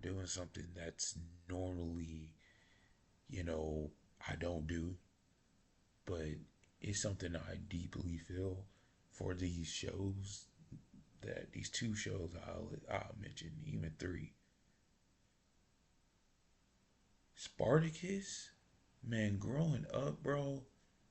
doing something that's normally, you know, I don't do, but it's something I deeply feel for these shows, that these two shows I'll mention, even three. Spartacus, man, growing up, bro,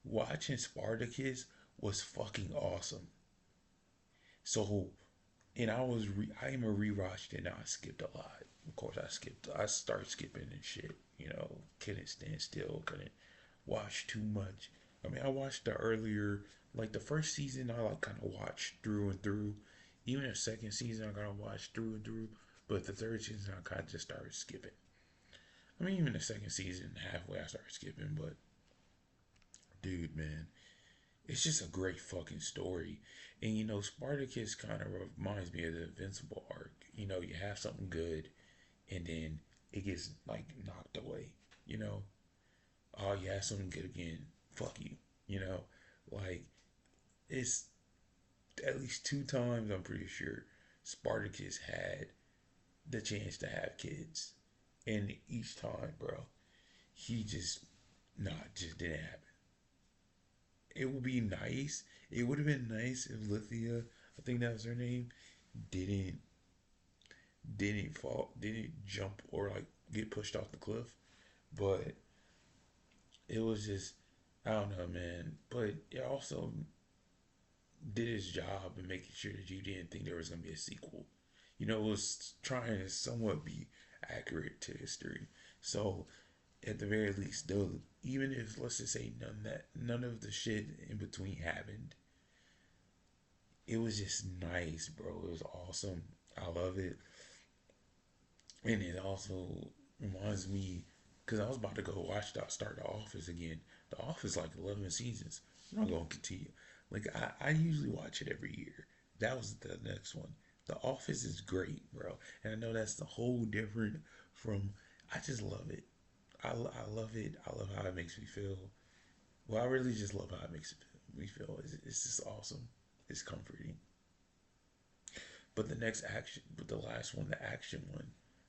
watching Spartacus was fucking awesome. So, and I even rewatched it and I skipped a lot. Of course, I started skipping and shit. Couldn't stand still, couldn't watch too much. I mean, I watched the earlier, like the first season, I like kind of watched through and through. Even the second season, I kind of watched through and through. But the third season, I kind of just started skipping. I mean, even the second season, halfway, I started skipping. But dude, man, it's just a great fucking story. And Spartacus kind of reminds me of the Invincible arc. You have something good, and then it gets like knocked away. You know, oh, you have something good again. Fuck you. You know, like it's at least two times I'm pretty sure Spartacus had the chance to have kids, and each time, bro, he just just didn't happen. It would be nice. It would have been nice if Lithia, I think that was her name, didn't didn't jump or like get pushed off the cliff. But it was just, I don't know, man. But it also did its job in making sure that you didn't think there was gonna be a sequel. It was trying to somewhat be accurate to history. So at the very least, though, even if let's just say none of the shit in between happened, it was just nice, bro. It was awesome. I love it. And it also reminds me, because I was about to go start The Office again. The Office, like 11 seasons. I'm not going to continue. Like, I usually watch it every year. That was the next one. The Office is great, bro. And I know that's the whole different from, I just love it. I love it. I love how it makes me feel. Well, I really just love how it makes me feel. It's just awesome. It's comforting. But the last one, the action one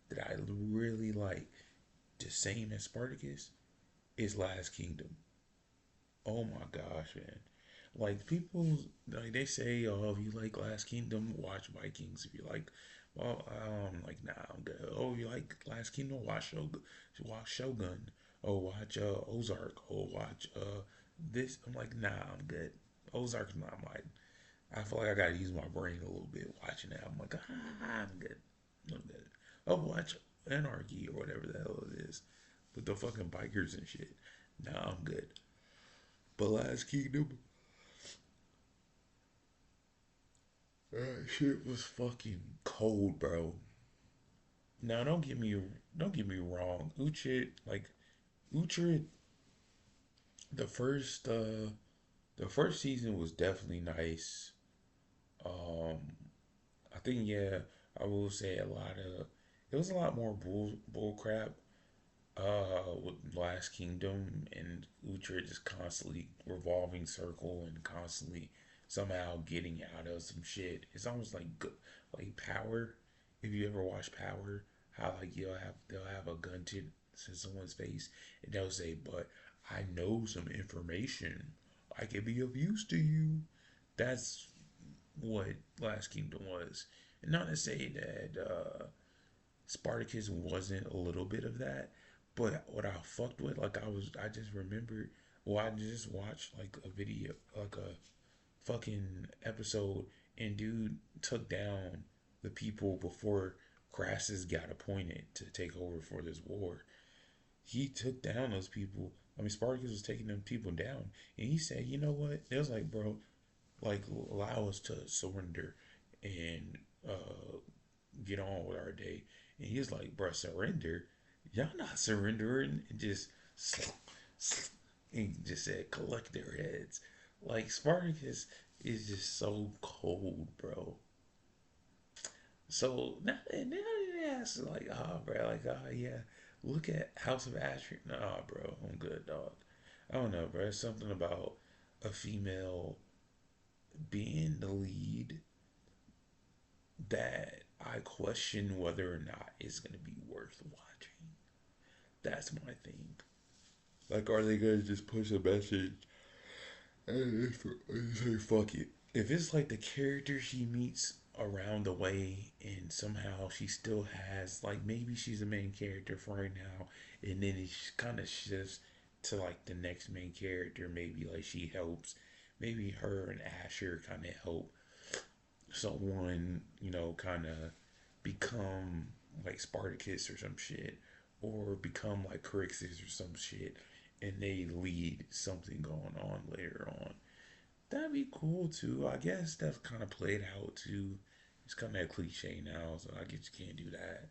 that I really like, the same as Spartacus, is Last Kingdom. Oh my gosh, man! Like people, like they say, oh, if you like Last Kingdom, watch Vikings. If you like, well, like nah, I'm good. Oh, you like Last Kingdom, watch Shogun. Oh, watch Ozark. Oh, watch this. I'm like, nah, I'm good. Ozark's not mine. I feel like I gotta use my brain a little bit watching that. I'm like, I'm good. I'm good. Oh, watch Anarchy or whatever the hell it is with the fucking bikers and shit. Nah, I'm good. But Last Kingdom, that shit was fucking cold, bro. Now don't get me wrong. Uhtred, the first uh the first season was definitely nice. Um I think, yeah, I will say it was a lot more bull crap with Last Kingdom, and Uhtred just constantly revolving circle and constantly somehow getting out of some shit. It's almost like Power. If you ever watch Power, how like they'll have a gun to someone's face and they'll say, "But I know some information. I can be of use to you." That's what Last Kingdom was. And not to say that Spartacus wasn't a little bit of that, but what I fucked with, I just remembered, well, I just watched like a video, like a fucking episode, and dude took down the people before Crassus got appointed to take over for this war. He took down those people. I mean, Spartacus was taking them people down, and he said, "You know what?" It was like, bro, like allow us to surrender and get on with our day. And he was like, bro, surrender? Y'all not surrendering. And just and just said, collect their heads. Like Spartacus is just so cold, bro. So now that's like, oh, bro, like, oh, yeah, look at House of Ashford. Nah, bro, I'm good, dog. I don't know, bro. It's something about a female being the lead that I question whether or not it's gonna be worth watching. That's my thing. Like, are they gonna just push a message and say fuck it? If it's like the character she meets around the way, and somehow she still has like maybe she's a main character for right now, and then it kind of shifts to like the next main character. Maybe like she helps, maybe her and Asher kind of help someone, kind of become like Spartacus or some shit, or become like Crixus or some shit, and they lead something going on later on. That'd be cool too. I guess that's kind of played out too. It's kind of a cliche now, so I guess you can't do that.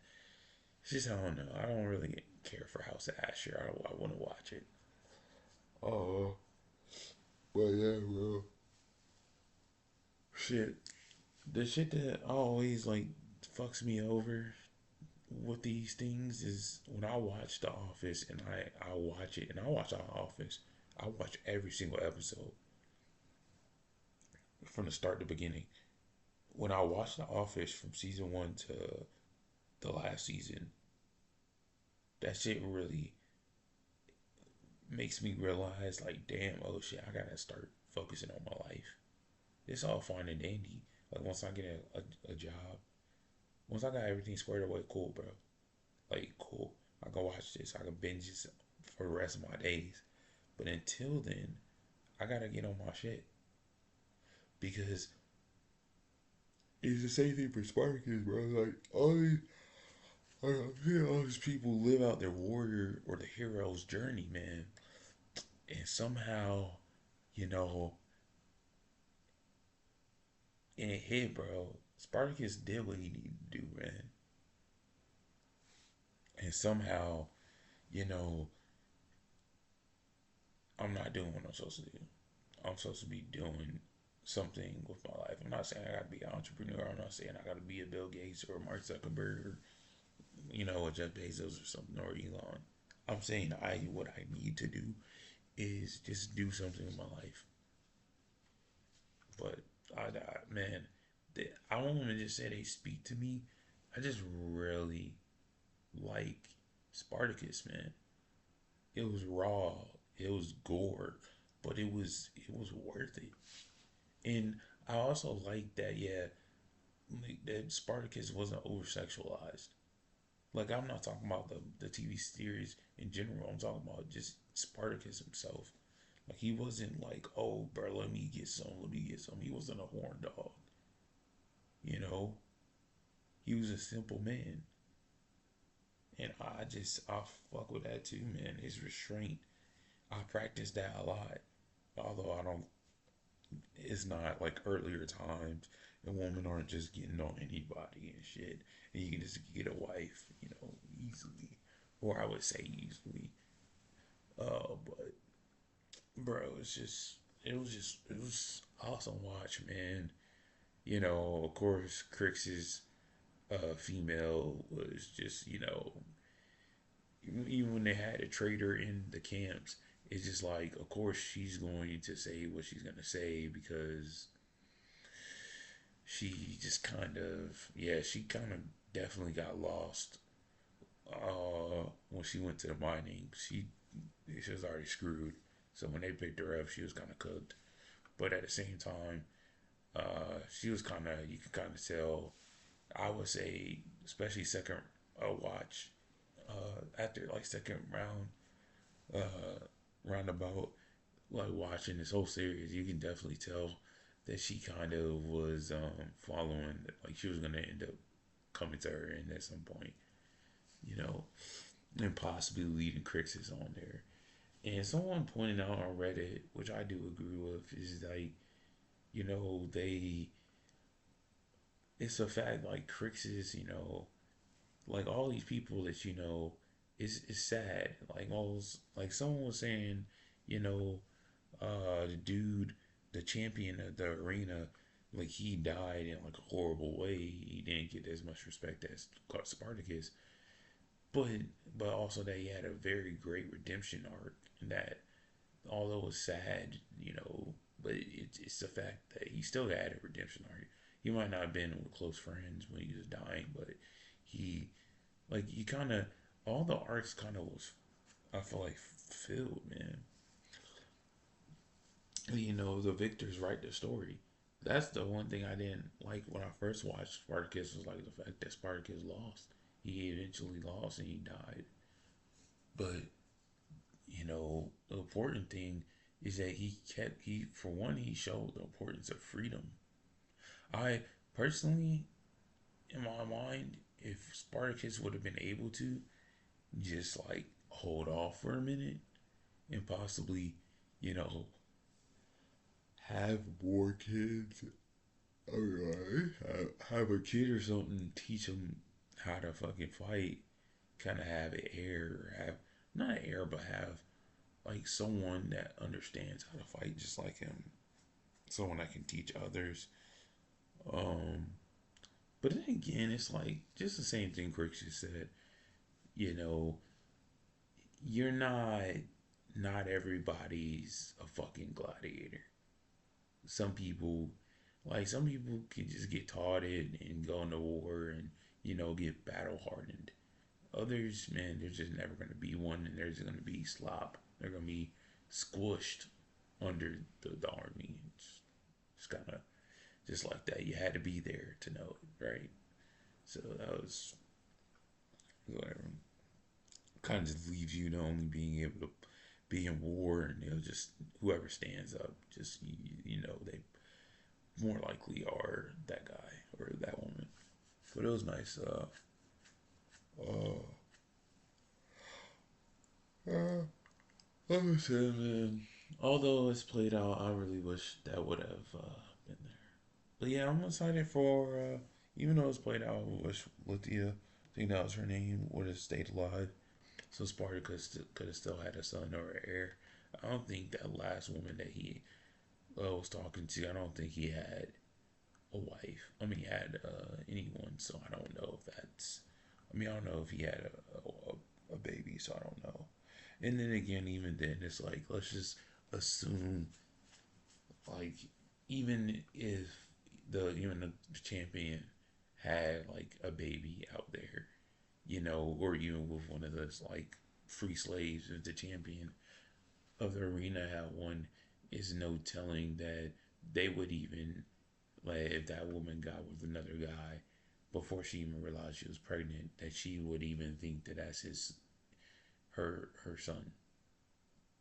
It's just I don't know. I don't really care for House of Asher. I want to watch it. Oh, but yeah, bro. Shit, the shit that always like fucks me over with these things is when I watch The Office, and I watch it, and I watch The Office. I watch every single episode from the start to beginning. When I watch The Office from season one to the last season, that shit really makes me realize, like, damn, oh shit, I gotta start focusing on my life. It's all fine and dandy. Like, once I get a job, once I got everything squared away, cool, bro. Like, cool. I can watch this. I can binge this for the rest of my days. But until then, I gotta get on my shit because it's the same thing for Spartacus, bro. Like, all these people live out their warrior or the hero's journey, man, and somehow, you know, and it hit, bro. Spartacus did what he needed to do, man, and somehow, you know, I'm not doing what I'm supposed to do. I'm supposed to be doing something with my life. I'm not saying I gotta be an entrepreneur. I'm not saying I gotta be a Bill Gates or a Mark Zuckerberg or a Jeff Bezos or something or Elon. I'm saying what I need to do is just do something with my life. But man, I don't want to just say they speak to me. I just really like Spartacus, man. It was raw, it was gore, but it was worth it. And I also like that, yeah, like, that Spartacus wasn't over sexualized. Like, I'm not talking about the TV series in general. I'm talking about just Spartacus himself. Like, he wasn't like, oh, bro, let me get some, let me get some. He wasn't a horn dog. You know, he was a simple man, and I fuck with that too, man. His restraint. I practice that a lot, although I don't. It's not like earlier times, and women aren't just getting on anybody and shit, and you can just get a wife, easily, or I would say easily. But bro, it was awesome watch, man. Of course, Crix's female was just, even when they had a traitor in the camps, it's just like, of course, she's going to say what she's going to say because she just kind of, yeah, she kind of definitely got lost when she went to the mining. She was already screwed. So when they picked her up, she was kind of cooked. But at the same time, she was kind of, you can kind of tell, I would say, especially second watch, after like second round, roundabout, like watching this whole series, you can definitely tell that she kind of was following, like she was gonna end up coming to her end at some point, you know, and possibly leading Crixus on there. And someone pointed out on Reddit, which I do agree with, is like, they, it's a fact like Crixus, like all these people that is sad. Like like someone was saying, you know, the dude, the champion of the arena, like he died in like a horrible way. He didn't get as much respect as Spartacus, but also that he had a very great redemption arc. And that although it was sad, but it's the fact that he still had a redemption arc. He might not have been with close friends when he was dying, but he like he kind of all the arcs kind of was I feel like filled, man. You know, the victors write the story. That's the one thing I didn't like when I first watched Spartacus was like the fact that Spartacus lost. He eventually lost and he died. But you know, the important thing is that he for one he showed the importance of freedom. I personally, in my mind, if Spartacus would have been able to just like hold off for a minute and possibly, you know, have more kids. Alright. Have a kid or something, teach him how to fucking fight. Kind of have an heir, have not an heir, but have like someone that understands how to fight just like him. Someone that can teach others. Um, but then again, it's like just the same thing Chris just said. You know, you're not everybody's a fucking gladiator. Some people can just get taught it and go into war and get battle hardened. Others, man, there's just never going to be one, and there's going to be slop. They're going to be squished under the army. It's kind of just like that. You had to be there to know it, right? So that was whatever. Kind of just leaves you to only being able to be in war, and just whoever stands up, just they more likely are that guy or that woman. But it was nice. Uh, uh, like I said, man. Although it's played out, I really wish that would have been there. But yeah, I'm excited for. Even though it's played out, I wish Lithia, I think that was her name, would have stayed alive. So Spartacus could have still had a son or an heir. I don't think that last woman that he was talking to, I don't think he had a wife. I mean, he had anyone, so I don't know if that's. I mean, I don't know if he had a baby, so I don't know. And then again, even then, it's like let's just assume, like, even if the champion had like a baby out there, or even with one of those like free slaves, if the champion of the arena had one, is no telling that they would even like if that woman got with another guy before she even realized she was pregnant, that she would even think that that's her son.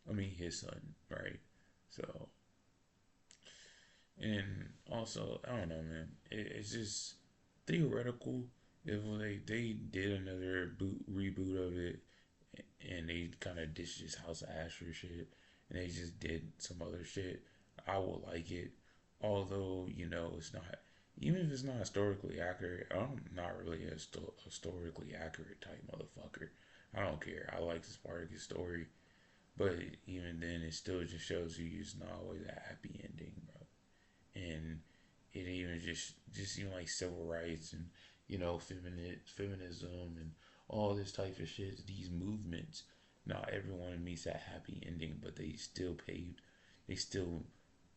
I mean his son, right? So and also I don't know, man. It's just theoretical. If they did another reboot of it, and they kind of ditched this House of Asher shit, and they just did some other shit, I would like it. Although it's not. Even if it's not historically accurate, I'm not really a historically accurate type motherfucker. I don't care. I like the Spartacus story, but even then, it still just shows you it's not always a happy ending, bro. And it even just even like civil rights and feminism and all this type of shit. These movements, not everyone meets that happy ending, but they still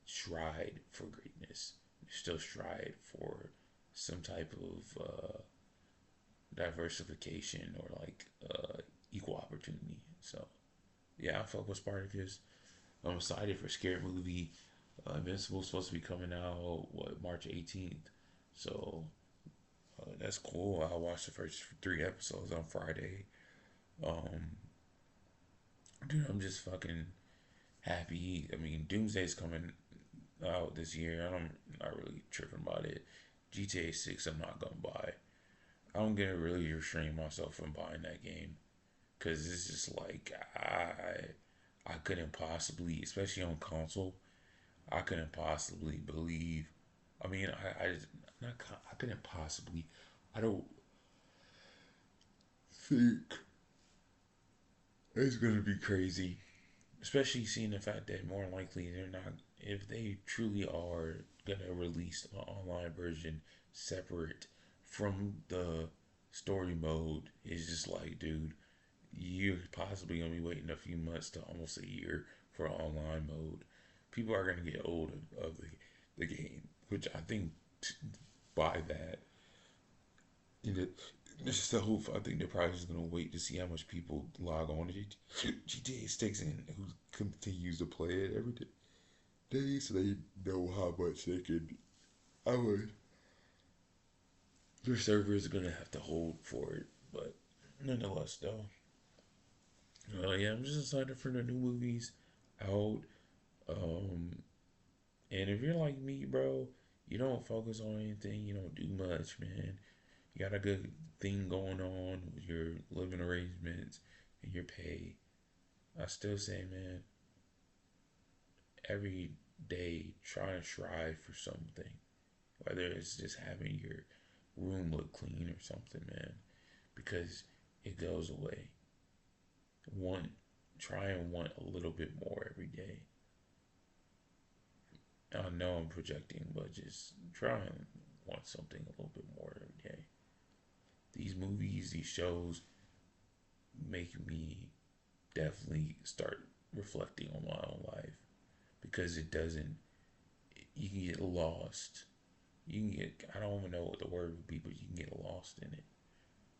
stride for greatness. They still stride for some type of diversification or like equal opportunity. So yeah, I fuck with Spartacus. I'm excited for Scary Movie. Invincible's supposed to be coming out March 18th. So that's cool. I watched the first 3 episodes on Friday. Um, dude, I'm just fucking happy. I mean, Doomsday's coming out this year. I'm not really tripping about it. GTA 6, I'm not gonna buy. I'm gonna really restrain myself from buying that game because it's just like I couldn't possibly, especially on console, I couldn't possibly believe. I mean, not I couldn't possibly. I don't think it's gonna be crazy, especially seeing the fact that more likely they're not. If they truly are gonna release an online version separate from the story mode, it's just like, dude, you're possibly gonna be waiting a few months to almost a year for online mode. People are gonna get old of the game, which I think buy that. And it's just the hope. I think they're probably just gonna wait to see how much people log on to GTA 6 and who continues to play it every day, so they know how much they could. I would. Their servers are gonna have to hold for it, but nonetheless, though. Yeah, I'm just excited for the new movies out. Um, and if you're like me, bro, you don't focus on anything. You don't do much, man. You got a good thing going on with your living arrangements and your pay. I still say, man, every day try and strive for something. Whether it's just having your room look clean or something, man, because it goes away. Want Try and want a little bit more every day. I know I'm projecting, but just try and want something a little bit more every day. These movies, these shows make me definitely start reflecting on my own life because it doesn't. You can get lost. You can get. I don't even know what the word would be, but you can get lost in it.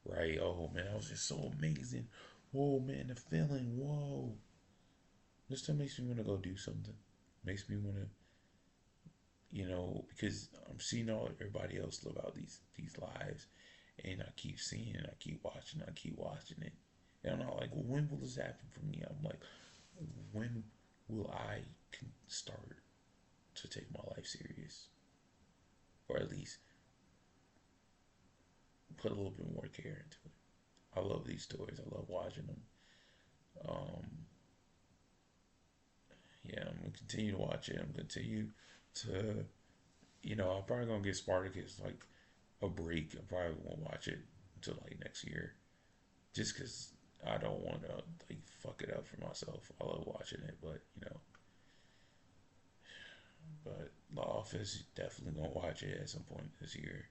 Right? Oh man, that was just so amazing. Whoa, man, the feeling. Whoa. This still makes me want to go do something. Makes me want to, because I'm seeing all everybody else live out these lives, and I keep seeing it. I keep watching it, and I'm not like, well, when will this happen for me? I'm like, when will I can start to take my life serious, or at least put a little bit more care into it. I love these stories. I love watching them. Um, yeah, I'm gonna continue to watch it. I'm gonna continue to, I'm probably gonna get Spartacus like a break. I probably won't watch it until like next year, just because I don't want to like fuck it up for myself. I love watching it, but The Office definitely gonna watch it at some point this year.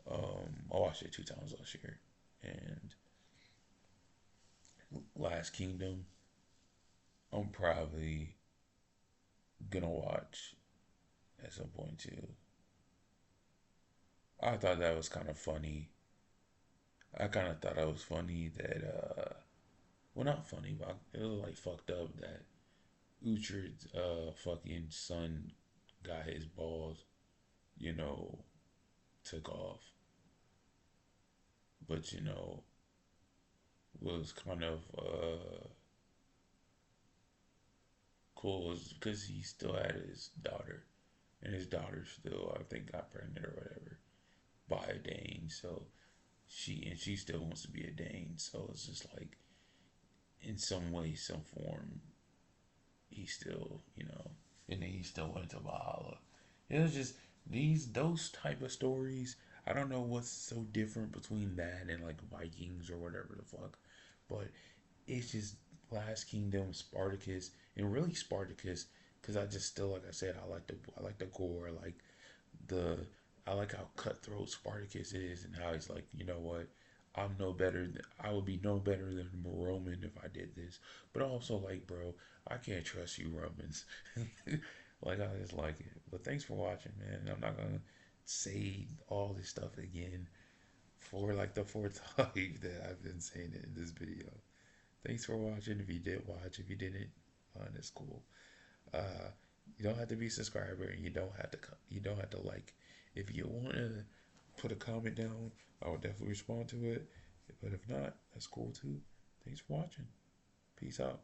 I watched it 2 times last year, and Last Kingdom, I'm probably gonna watch at some point too. I thought that was kind of funny. I kind of thought it was funny that, well, not funny, but it was like fucked up that Uhtred's fucking son got his balls, you know, took off. But, was kind of cool is because he still had his daughter. And his daughter still, I think, got pregnant or whatever by a Dane. So she still wants to be a Dane. So it's just like, in some way, some form, he still, and then he still went to Valhalla. It was just those type of stories. I don't know what's so different between that and like Vikings or whatever the fuck, but it's just Last Kingdom, Spartacus, and really Spartacus because I just still, like I said, I like the gore, the I like how cutthroat Spartacus is and how he's like, you know what, I would be no better than Roman if I did this. But also like, bro, I can't trust you Romans. Like I just like it. But thanks for watching, man. I'm not gonna say all this stuff again for like the fourth time that I've been saying it in this video. Thanks for watching. If you did watch, if you didn't, it's cool. Uh, you don't have to be a subscriber, and you don't have to like. If you want to put a comment down, I will definitely respond to it. But if not, that's cool too. Thanks for watching. Peace out.